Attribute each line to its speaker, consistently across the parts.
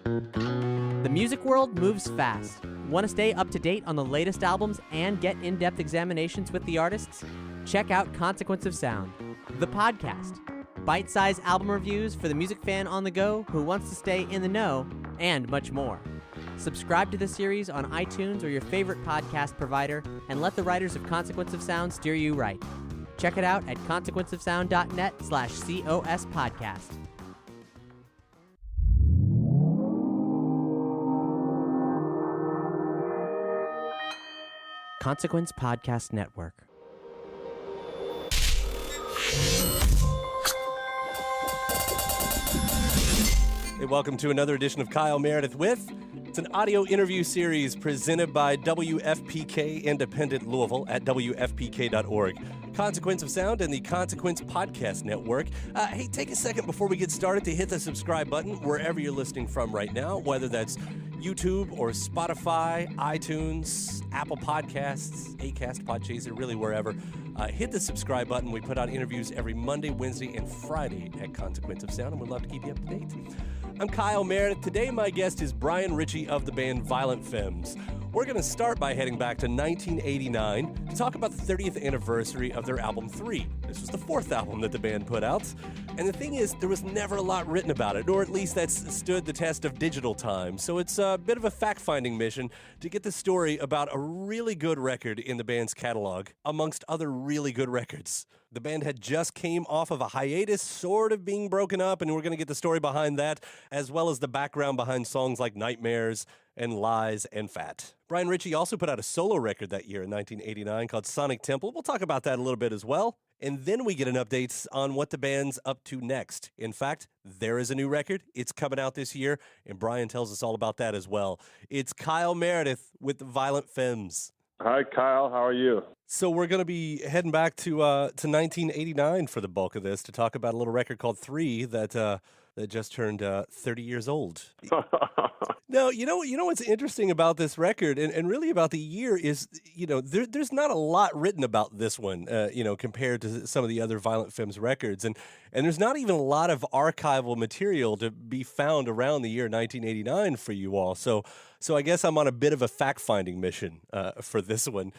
Speaker 1: The music world moves fast. Want to stay up to date on the latest albums and get in-depth examinations with the artists? Check out Consequence of Sound, the podcast. Bite-sized album reviews for the music fan on the go who wants to stay in the know, and much more. Subscribe to the series on iTunes or your favorite podcast provider, and let the writers of Consequence of Sound steer you right. Check it out at consequenceofsound.net/COS podcast. Consequence Podcast Network.
Speaker 2: Hey, welcome to another edition of Kyle Meredith with. It's an audio interview series presented by WFPK Independent Louisville at WFPK.org. Consequence of Sound and the Consequence Podcast Network. Hey, take a second before we get started to hit the subscribe button wherever you're listening from right now, whether that's YouTube or Spotify, iTunes, Apple Podcasts, Acast, Podchaser, really wherever. Hit the subscribe button. We put out interviews every Monday, Wednesday, and Friday at Consequence of Sound, and we'd love to keep you up to date. I'm Kyle Meredith. Today, my guest is Brian Ritchie of the band Violent Femmes. We're going to start by heading back to 1989 to talk about the 30th anniversary of their album 3. This was the 4th album that the band put out. And the thing is, there was never a lot written about it, or at least that's stood the test of digital time. So it's a bit of a fact-finding mission to get the story about a really good record in the band's catalog, amongst other really good records. The band had just came off of a hiatus, sort of being broken up, and we're going to get the story behind that, as well as the background behind songs like Nightmares and Lies and Fat. Brian Ritchie also put out a solo record that year in 1989 called Sonic Temple. We'll talk about that a little bit as well. And then we get an update on what the band's up to next. In fact, there is a new record. It's coming out this year, and Brian tells us all about that as well. It's Kyle Meredith with Violent Femmes.
Speaker 3: Hi, Kyle. How are you?
Speaker 2: So we're going to be heading back to 1989 for the bulk of this to talk about a little record called 3 that just turned 30 years old. Now, you know what's interesting about this record and really about the year is, there's not a lot written about this one, compared to some of the other Violent Femmes records. And there's not even a lot of archival material to be found around the year 1989 for you all. So I guess I'm on a bit of a fact-finding mission for this one.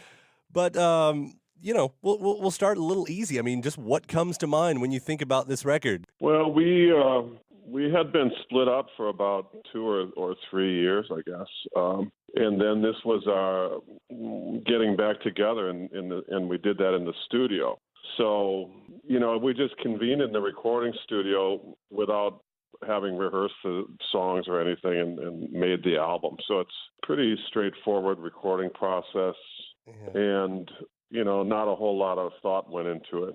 Speaker 2: But, we'll start a little easy. I mean, just what comes to mind when you think about this record?
Speaker 3: Well, we had been split up for about 2 or 3 years, I guess. And then this was our getting back together, and we did that in the studio. So, we just convened in the recording studio without having rehearsed the songs or anything and made the album. So it's pretty straightforward recording process. Yeah. And, not a whole lot of thought went into it.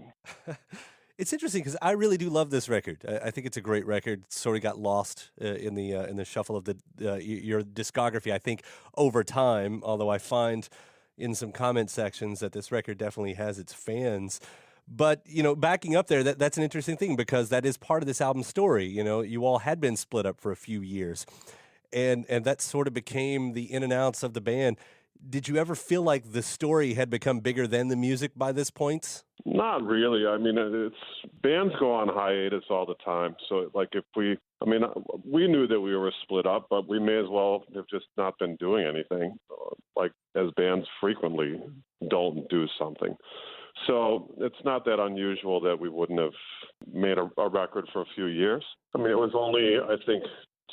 Speaker 2: It's interesting because I really do love this record. I think it's a great record. It sort of got lost in the shuffle of your discography, I think, over time, although I find in some comment sections that this record definitely has its fans. But, backing up there, that's an interesting thing because that is part of this album's story. You all had been split up for a few years, and that sort of became the in and outs of the band. Did you ever feel like the story had become bigger than the music by this point?
Speaker 3: Not really. I mean, bands go on hiatus all the time. So, we knew that we were split up, but we may as well have just not been doing anything, as bands frequently don't do something. So it's not that unusual that we wouldn't have made a record for a few years. I mean, it was only, I think,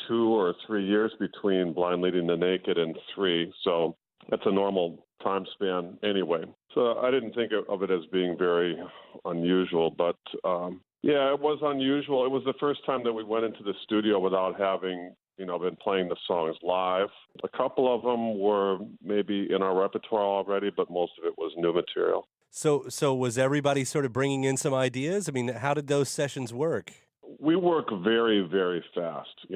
Speaker 3: 2 or 3 years between Blind Leading the Naked and 3. So that's a normal time span anyway. So I didn't think of it as being very unusual, but it was unusual. It was the first time that we went into the studio without having, been playing the songs live. A couple of them were maybe in our repertoire already, but most of it was new material.
Speaker 2: So was everybody sort of bringing in some ideas? I mean, how did those sessions work?
Speaker 3: We work very, very fast.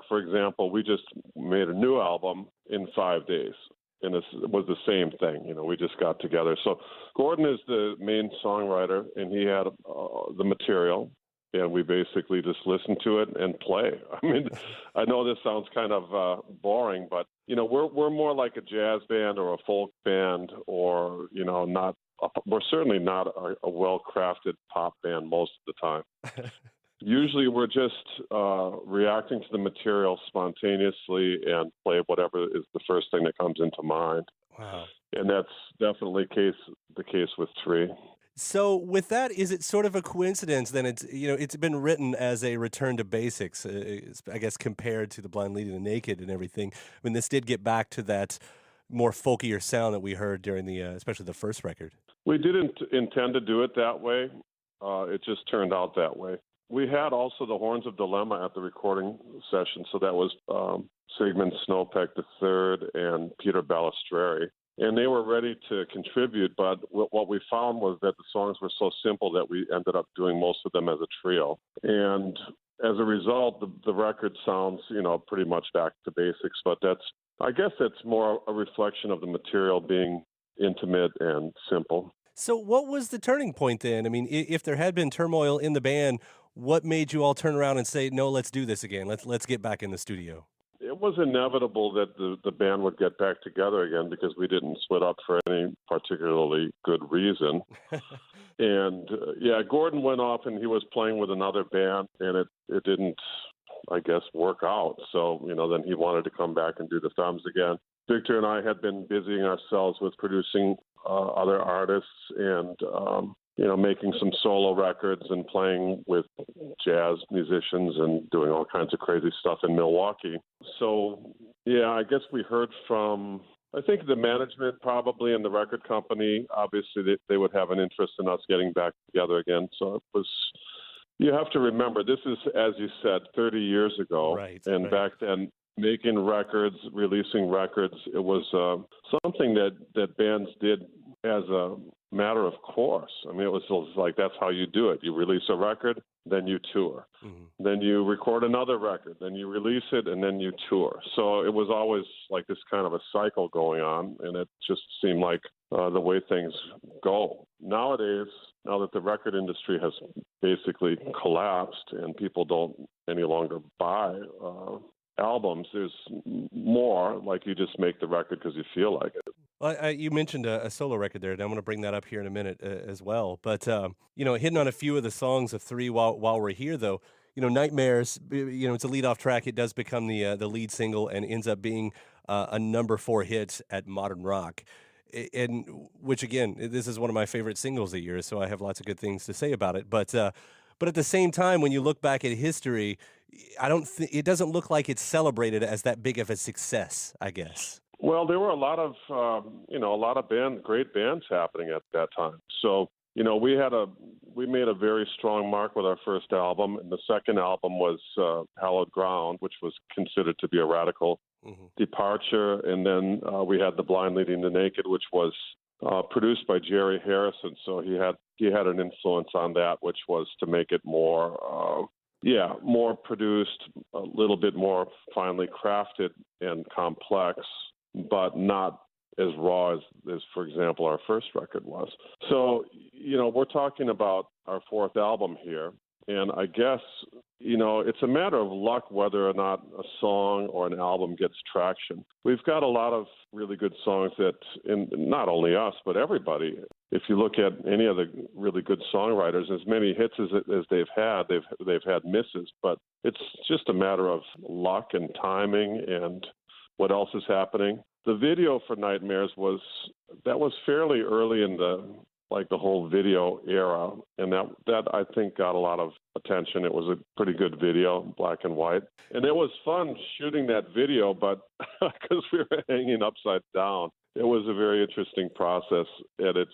Speaker 3: For example, we just made a new album in 5 days. And it was the same thing. We just got together. So Gordon is the main songwriter, and he had the material, and we basically just listened to it and play. I mean, I know this sounds kind of boring, but, we're more like a jazz band or a folk band or, we're certainly not a well-crafted pop band most of the time. Usually we're just reacting to the material spontaneously and play whatever is the first thing that comes into mind.
Speaker 2: Wow.
Speaker 3: And that's definitely the case with Tree.
Speaker 2: So with that, is it sort of a coincidence then it's been written as a return to basics, I guess, compared to The Blind Leading the Naked and everything. I mean, this did get back to that more folkier sound that we heard during especially the first record.
Speaker 3: We didn't intend to do it that way. It just turned out that way. We had also the Horns of Dilemma at the recording session, so that was Sigmund Snopek III and Peter Balistreri. And they were ready to contribute, but what we found was that the songs were so simple that we ended up doing most of them as a trio. And as a result, the record sounds, pretty much back to basics, but I guess that's more a reflection of the material being intimate and simple.
Speaker 2: So what was the turning point then? I mean, if there had been turmoil in the band, what made you all turn around and say, no, let's do this again. Let's get back in the studio?
Speaker 3: It was inevitable that the band would get back together again because we didn't split up for any particularly good reason. And, Gordon went off and he was playing with another band, and it didn't, I guess, work out. So, then he wanted to come back and do the Femmes again. Victor and I had been busying ourselves with producing other artists and, making some solo records and playing with jazz musicians and doing all kinds of crazy stuff in Milwaukee. So, I guess we heard from, I think, the management probably and the record company. Obviously, they would have an interest in us getting back together again. So it was, you have to remember, this is, as you said, 30 years ago.
Speaker 2: Right.
Speaker 3: And
Speaker 2: right.
Speaker 3: Back then, making records, releasing records, it was something that bands did as a matter of course. I mean, it was like that's how you do it. You release a record, then you tour. Mm-hmm. Then you record another record, then you release it, and then you tour. So it was always like this kind of a cycle going on, and it just seemed like the way things go. Nowadays, now that the record industry has basically collapsed and people don't any longer buy albums, there's more like you just make the record because you feel like it.
Speaker 2: Well, you mentioned a solo record there, and I'm going to bring that up here in a minute as well. But, hitting on a few of the songs of Three while we're here, though, Nightmares, it's a lead-off track. It does become the lead single and ends up being a number 4 hit at Modern Rock. And which, again, this is one of my favorite singles of yours, so I have lots of good things to say about it. But at the same time, when you look back at history, it doesn't look like it's celebrated as that big of a success, I guess.
Speaker 3: Well, there were a lot of great bands happening at that time. So, we made a very strong mark with our first album, and the second album was Hallowed Ground, which was considered to be a radical departure. And then we had The Blind Leading the Naked, which was produced by Jerry Harrison. So he had an influence on that, which was to make it more produced, a little bit more finely crafted and complex, but not as raw as, for example, our first record was. So, we're talking about our fourth album here. And I guess, it's a matter of luck whether or not a song or an album gets traction. We've got a lot of really good songs that, not only us, but everybody, if you look at any of the really good songwriters, as many hits as they've had misses. But it's just a matter of luck and timing and what else is happening. The video for Nightmares was fairly early in the whole video era, and that I think got a lot of attention. It was a pretty good video, black and white, and it was fun shooting that video, but because we were hanging upside down, it was a very interesting process. And it's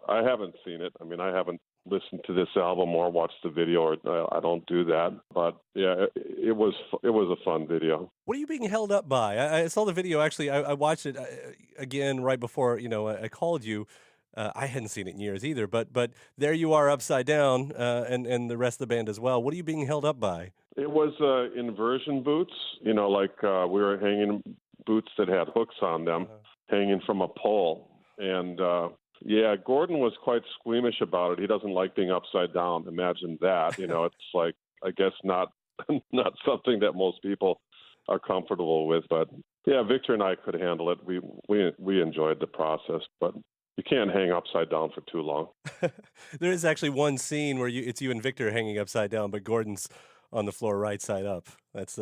Speaker 3: I haven't seen it. I mean, I haven't listened to this album or watched the video, or I don't do that. But yeah, it was a fun video.
Speaker 2: What are you being held up by? I saw the video actually. I watched it again right before I called you. I hadn't seen it in years either, but there you are upside down, and the rest of the band as well. What are you being held up by?
Speaker 3: It was inversion boots, we were hanging boots that had hooks on them, hanging from a pole. And Gordon was quite squeamish about it. He doesn't like being upside down. Imagine that. It's like, I guess not something that most people are comfortable with. But yeah, Victor and I could handle it. We enjoyed the process, but you can't hang upside down for too long.
Speaker 2: There is actually one scene where it's you and Victor hanging upside down, but Gordon's on the floor right side up. That's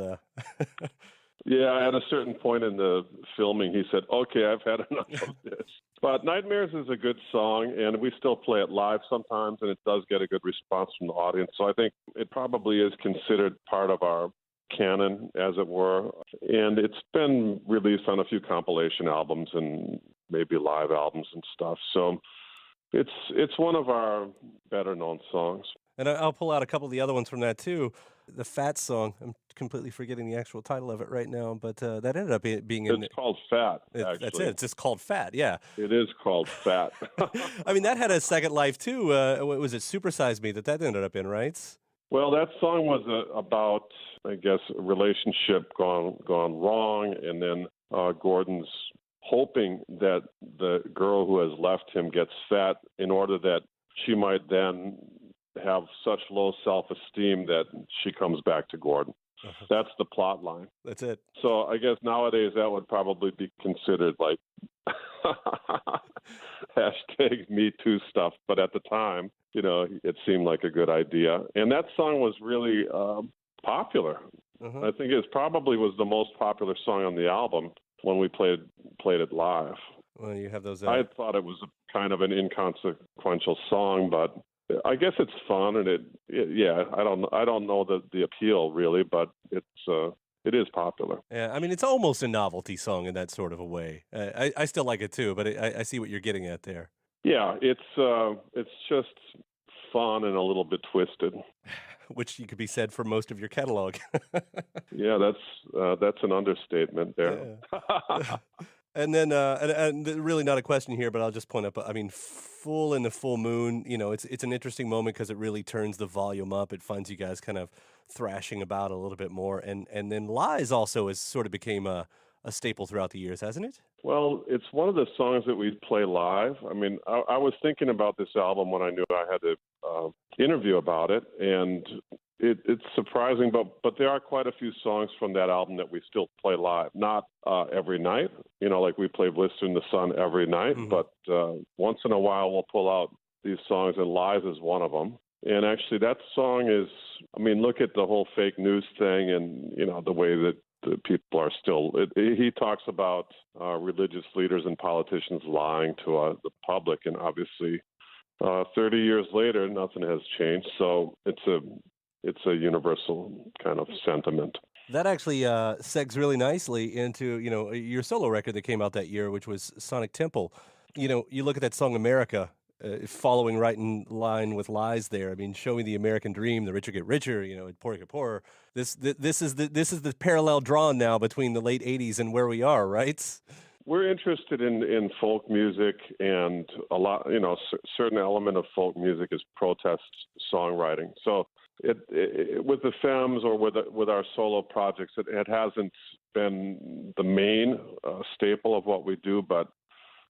Speaker 3: Yeah, at a certain point in the filming, he said, "Okay, I've had enough of this." But Nightmares is a good song, and we still play it live sometimes, and it does get a good response from the audience. So I think it probably is considered part of our canon, as it were. And it's been released on a few compilation albums and maybe live albums and stuff. So it's one of our better-known songs.
Speaker 2: And I'll pull out a couple of the other ones from that, too. The Fat song, I'm completely forgetting the actual title of it right now, but that ended up being in...
Speaker 3: It's called Fat, actually.
Speaker 2: That's it. It's just called Fat, yeah.
Speaker 3: It is called Fat.
Speaker 2: I mean, that had a second life, too. What was it, Super Size Me, that ended up in, right?
Speaker 3: Well, that song was about, I guess, a relationship gone wrong, and then Gordon's hoping that the girl who has left him gets fat in order that she might then have such low self-esteem that she comes back to Gordon. Uh-huh. That's the plot line.
Speaker 2: That's it.
Speaker 3: So I guess nowadays that would probably be considered like #MeToo stuff. But at the time, it seemed like a good idea. And that song was really popular. Uh-huh. I think it probably was the most popular song on the album when we played it live.
Speaker 2: Well, you have those.
Speaker 3: I thought it was kind of an inconsequential song, but I guess it's fun, and I don't know the appeal really, but it is popular.
Speaker 2: Yeah, I mean, it's almost a novelty song in that sort of a way. I still like it too, but I see what you're getting at there.
Speaker 3: Yeah, it's just fun and a little bit twisted,
Speaker 2: which could be said for most of your catalog.
Speaker 3: Yeah, that's an understatement there.
Speaker 2: Yeah. And then, and really not a question here, but I'll just point up. I mean, Full in the Full Moon. It's an interesting moment because it really turns the volume up. It finds you guys kind of thrashing about a little bit more, and then Lies also has sort of became a staple throughout the years, hasn't it?
Speaker 3: Well, it's one of the songs that we play live. I mean, I was thinking about this album when I knew I had to interview about it, and it's surprising, but there are quite a few songs from that album that we still play live. Not every night, like we play Blister in the Sun every night, mm-hmm. but once in a while we'll pull out these songs, and Lies is one of them. And actually that song is, I mean, look at the whole fake news thing and, the way that the people are still, he talks about religious leaders and politicians lying to the public, and obviously 30 years later, nothing has changed. So it's a universal kind of sentiment.
Speaker 2: That actually segs really nicely into, your solo record that came out that year, which was Sonic Temple. You look at that song America, following right in line with Lies there. I mean, show me the American dream, the richer get richer, poor get poorer. This is the parallel drawn now between the late 80s and where we are, right?
Speaker 3: We're interested in folk music, and a lot, certain element of folk music is protest songwriting. So it with the Femmes or with our solo projects, it hasn't been the main staple of what we do, but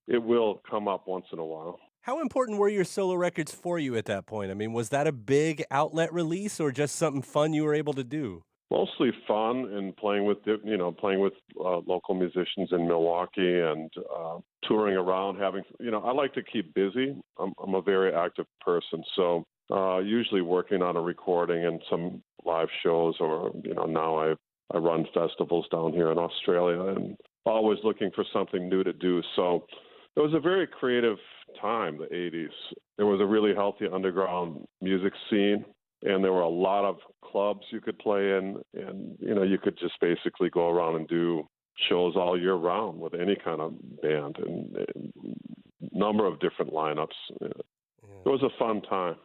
Speaker 3: it will come up once in a while.
Speaker 2: How important were your solo records for you at that point? I mean, was that a big outlet release or just something fun you were able to do?
Speaker 3: Mostly fun and playing with local musicians in Milwaukee and touring around. I like to keep busy. I'm a very active person, so usually working on a recording and some live shows, or now I run festivals down here in Australia and always looking for something new to do. So it was a very creative time, the 80s. There was a really healthy underground music scene, and there were a lot of clubs you could play in, and you could just basically go around and do shows all year round with any kind of band and number of different lineups. Yeah. It was a fun time.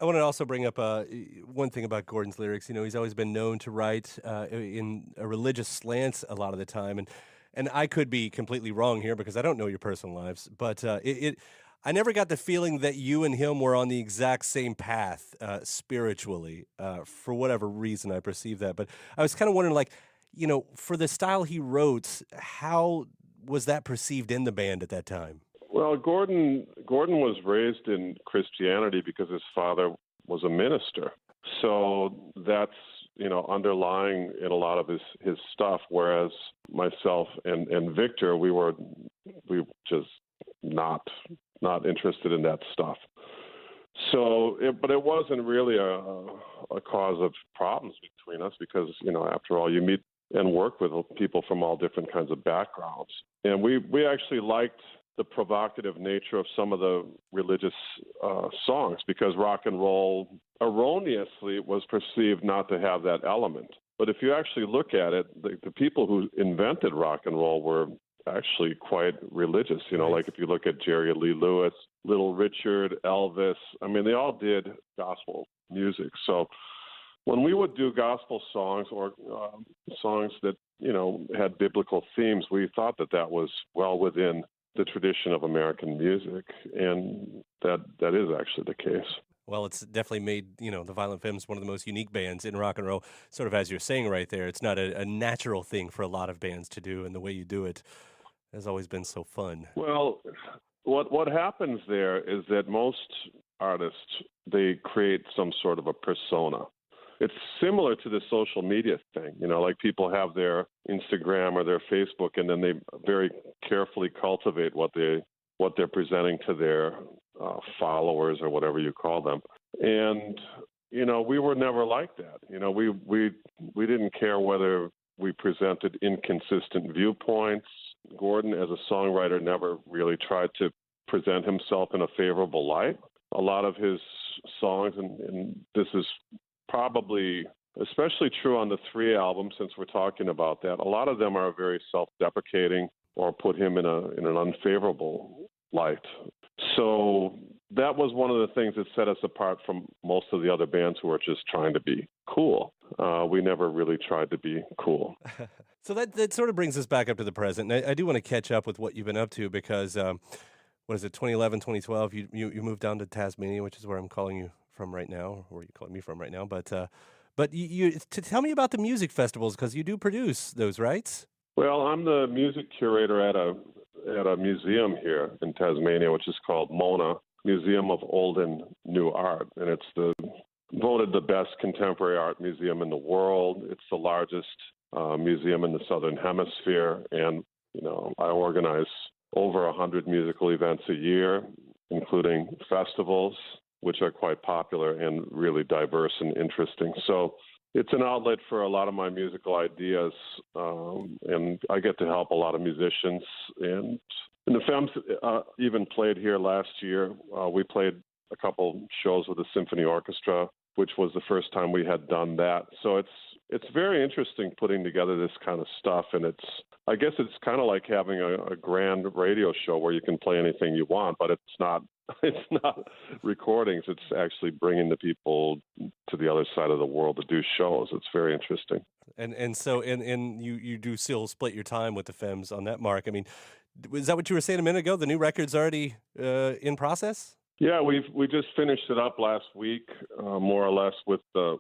Speaker 2: I want to also bring up one thing about Gordon's lyrics. He's always been known to write in a religious slant a lot of the time, and I could be completely wrong here because I don't know your personal lives, but I never got the feeling that you and him were on the exact same path spiritually. For whatever reason, I perceive that. But I was kind of wondering, for the style he wrote, how was that perceived in the band at that time?
Speaker 3: Well, Gordon was raised in Christianity because his father was a minister. So that's, underlying in a lot of his stuff, whereas myself and Victor, we just not interested in that stuff. So, but it wasn't really a cause of problems between us because, after all, you meet and work with people from all different kinds of backgrounds. And we actually liked the provocative nature of some of the religious songs because rock and roll erroneously was perceived not to have that element. But if you actually look at it, the people who invented rock and roll were actually quite religious. Like if you look at Jerry Lee Lewis, Little Richard, Elvis, they all did gospel music. So when we would do gospel songs or songs that, had biblical themes, we thought that was well within the tradition of American music, and that is actually the case.
Speaker 2: Well, it's definitely made, the Violent Femmes one of the most unique bands in rock and roll. Sort of as you're saying right there, it's not a natural thing for a lot of bands to do, and the way you do it has always been so fun.
Speaker 3: Well, what happens there is that most artists, they create some sort of a persona. It's similar to the social media thing, like people have their Instagram or their Facebook, and then they very carefully cultivate what they're presenting to their followers or whatever you call them. And, we were never like that. We didn't care whether we presented inconsistent viewpoints. Gordon, as a songwriter, never really tried to present himself in a favorable light. A lot of his songs, and this is probably especially true on the 3 albums, since we're talking about that, a lot of them are very self-deprecating or put him in an unfavorable light. So that was one of the things that set us apart from most of the other bands who were just trying to be cool. We never really tried to be cool.
Speaker 2: So that sort of brings us back up to the present. And I do want to catch up with what you've been up to because, 2011, 2012, you moved down to Tasmania, which is where I'm calling you from right now, or where you're calling me from right now. But you to tell me about the music festivals, because you do produce those, right?
Speaker 3: Well, I'm the music curator at a museum here in Tasmania, which is called Mona, Museum of Old and New Art. And it's voted the best contemporary art museum in the world. It's the largest museum in the Southern Hemisphere. And, I organize over 100 musical events a year, including festivals, which are quite popular and really diverse and interesting. So it's an outlet for a lot of my musical ideas, and I get to help a lot of musicians. And the Femmes even played here last year. We played a couple shows with the symphony orchestra, which was the first time we had done that. So it's very interesting putting together this kind of stuff, and I guess it's kind of like having a grand radio show where you can play anything you want, but it's not recordings. It's actually bringing the people to the other side of the world to do shows. It's very interesting. And
Speaker 2: so you do still split your time with the Femmes on that, Mark. I mean, is that what you were saying a minute ago? The new record's already in process?
Speaker 3: Yeah, we just finished it up last week, more or less, with the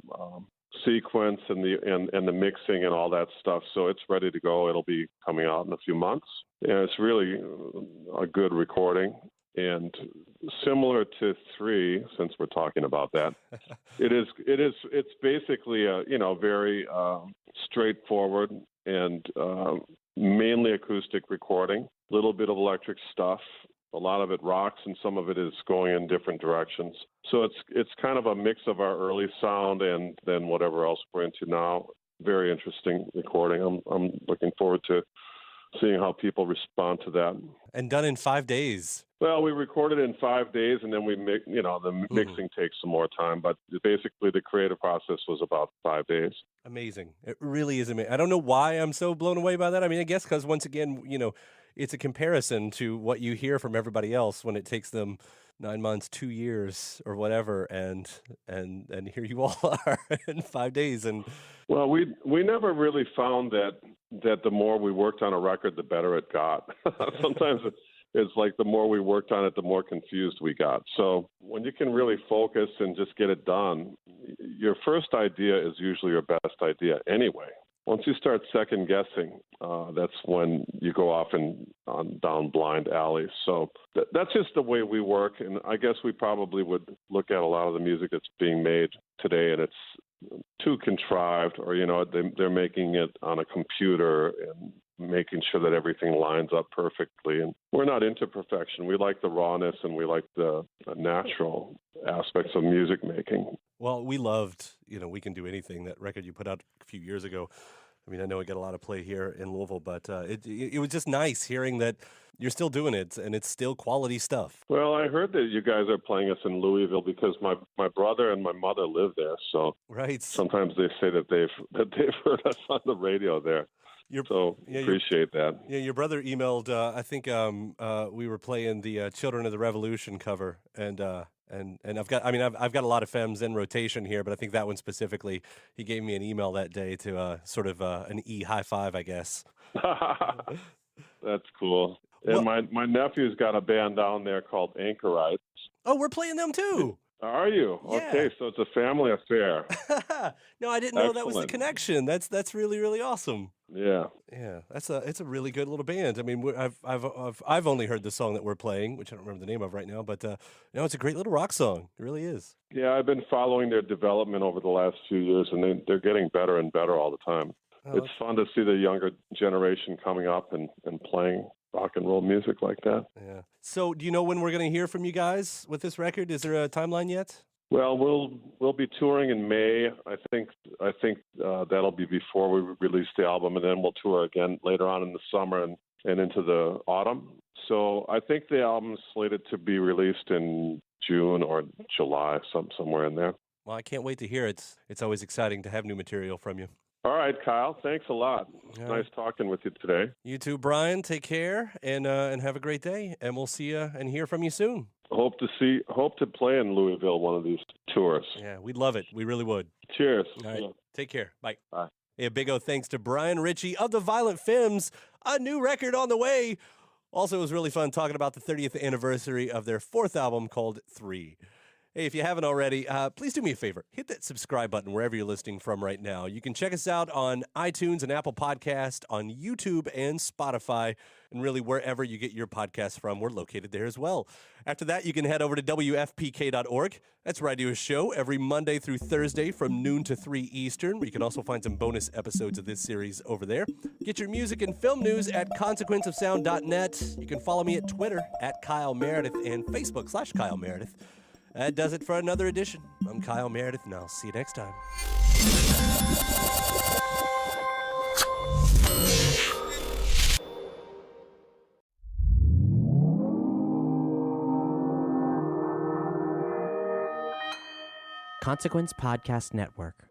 Speaker 3: sequence and the mixing and all that stuff. So it's ready to go. It'll be coming out in a few months. Yeah, it's really a good recording. And similar to 3, since we're talking about that, it's basically a very straightforward and mainly acoustic recording. A little bit of electric stuff. A lot of it rocks, and some of it is going in different directions. So it's kind of a mix of our early sound and then whatever else we're into now. Very interesting recording. I'm looking forward to seeing how people respond to that.
Speaker 2: And done in 5 days.
Speaker 3: Well, we recorded in 5 days, and then the mixing takes some more time. But basically, the creative process was about 5 days.
Speaker 2: Amazing. It really is amazing. I don't know why I'm so blown away by that. I mean, I guess because once again, it's a comparison to what you hear from everybody else when it takes them 9 months, 2 years, or whatever, and here you all are in 5 days. And
Speaker 3: well, we never really found that the more we worked on a record, the better it got. Sometimes it's like the more we worked on it, the more confused we got. So when you can really focus and just get it done, your first idea is usually your best idea anyway. Once you start second guessing, that's when you go off down blind alleys. So that's just the way we work. And I guess we probably would look at a lot of the music that's being made today, and too contrived, or they're making it on a computer and making sure that everything lines up perfectly. And we're not into perfection. We like the rawness and we like the natural aspects of music making.
Speaker 2: Well, we loved, We Can Do Anything, that record you put out a few years ago. I mean, I know it got a lot of play here in Louisville, but it was just nice hearing that you're still doing it and it's still quality stuff.
Speaker 3: Well, I heard that you guys are playing us in Louisville because my brother and my mother live there. So
Speaker 2: right.
Speaker 3: Sometimes they say that they've heard us on the radio there. Appreciate that.
Speaker 2: Yeah, your brother emailed. I think we were playing the "Children of the Revolution" cover, and I've got a lot of Femmes in rotation here, but I think that one specifically, he gave me an email that day to sort of an high five, I guess.
Speaker 3: That's cool. And my nephew's got a band down there called Anchorites.
Speaker 2: Oh, we're playing them too.
Speaker 3: Are you?
Speaker 2: Yeah.
Speaker 3: Okay, so it's a family affair.
Speaker 2: No, I didn't know that was the connection. That's really, really awesome.
Speaker 3: Yeah.
Speaker 2: Yeah, it's a really good little band. I mean, I've only heard the song that we're playing, which I don't remember the name of right now, but it's a great little rock song. It really is.
Speaker 3: Yeah, I've been following their development over the last few years, and they're getting better and better all the time. Oh, it's fun to see the younger generation coming up and playing rock and roll music like that.
Speaker 2: Yeah. So, do you know when we're going to hear from you guys with this record? Is there a timeline yet?
Speaker 3: Well, we'll be touring in May. I think that'll be before we release the album, and then we'll tour again later on in the summer and into the autumn. So I think the album's slated to be released in June or July, somewhere in there.
Speaker 2: Well, I can't wait to hear it. It's always exciting to have new material from you.
Speaker 3: All right, Kyle. Thanks a lot. Nice talking with you today.
Speaker 2: You too, Brian. Take care and have a great day. And we'll see you and hear from you soon.
Speaker 3: Hope to play in Louisville one of these tours.
Speaker 2: Yeah, we'd love it. We really would.
Speaker 3: Cheers.
Speaker 2: All right. Take care. Bye.
Speaker 3: Bye.
Speaker 2: A big thanks to Brian Ritchie of the Violent Femmes. A new record on the way. Also, it was really fun talking about the 30th anniversary of their fourth album called 3. Hey, if you haven't already, please do me a favor. Hit that subscribe button wherever you're listening from right now. You can check us out on iTunes and Apple Podcast, on YouTube and Spotify, and really wherever you get your podcasts from, we're located there as well. After that, you can head over to WFPK.org. That's where I do a show every Monday through Thursday from noon to 3 Eastern. You can also find some bonus episodes of this series over there. Get your music and film news at consequenceofsound.net. You can follow me at Twitter at Kyle Meredith and Facebook/Kyle Meredith. That does it for another edition. I'm Kyle Meredith, and I'll see you next time.
Speaker 1: Consequence Podcast Network.